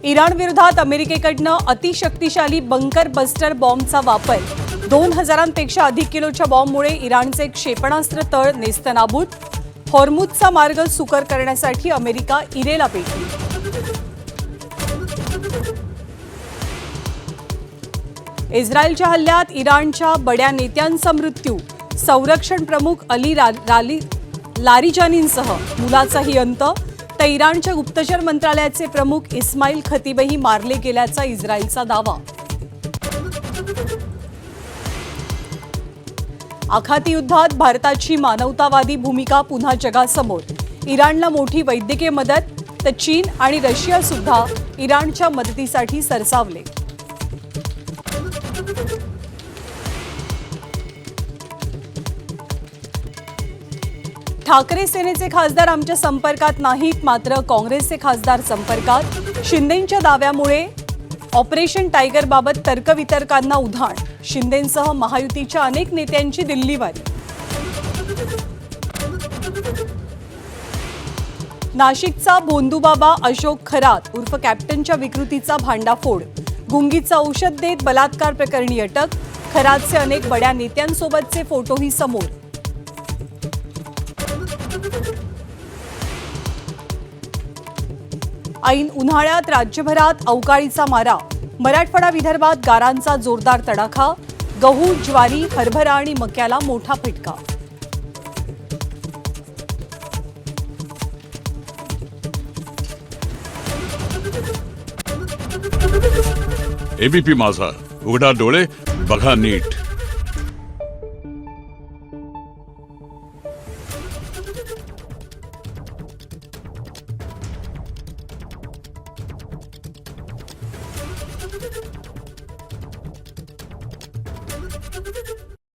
Iran विरोधात अमेरिकेकडनं अतिशक्तिशाली bunker buster बॉम्बचा वापर 2000पेक्षा अधिक किलोच्या बॉम्बमुळे इराणचे क्षेपणास्त्र तळ नेस्तनाबूत हॉर्मुझचा मार्ग सुकर करण्यासाठी अमेरिका इरेला पेटली। इस्रायलच्या हल्ल्यात इराणच्या बड्या नेत्यांचा मृत्यू, संरक्षण प्रमुख अली लारिजानींसह मुलाचाही अंत, तर इराणच्या गुप्तचर मंत्रालयाचे प्रमुख इस्माईल खतीबही मारले गेल्याचा इस्रायलचा दावा। आखाती युद्धात भारताची मानवतावादी भूमिका पुन्हा जगासमोर, इराणला मोठी वैद्यकीय मदत, तर चीन आणि रशिया सुद्धा इराणच्या मदतीसाठी सरसावले। ठाकरे सेनेचे खासदार आमच्या संपर्कात नाहीत, मात्र काँग्रेसचे खासदार संपर्कात। शिंदेंच्या दाव्यामुळे ऑपरेशन टायगरबाबत तर्कवितर्कांना उधाण, शिंदेंसह महायुतीच्या अनेक नेत्यांची दिल्लीवारी। नाशिकचा भोंदूबाबा अशोक खरात उर्फ कॅप्टनच्या विकृतीचा भांडाफोड, गुंगीचं औषध देत बलात्कार प्रकरणी अटक, खरातचे अनेक बड्या नेत्यांसोबतचे फोटोही समोर। ऐन उन्हाळ्यात राज्यभरात अवकाळीचा मारा, मराठवाडा विदर्भात गारांचा जोरदार तडाखा, गहू, ज्वारी, हरभरा आणि मक्याला मोठा फटका। एबीपी माझा, उघडा डोळे बघा नीट।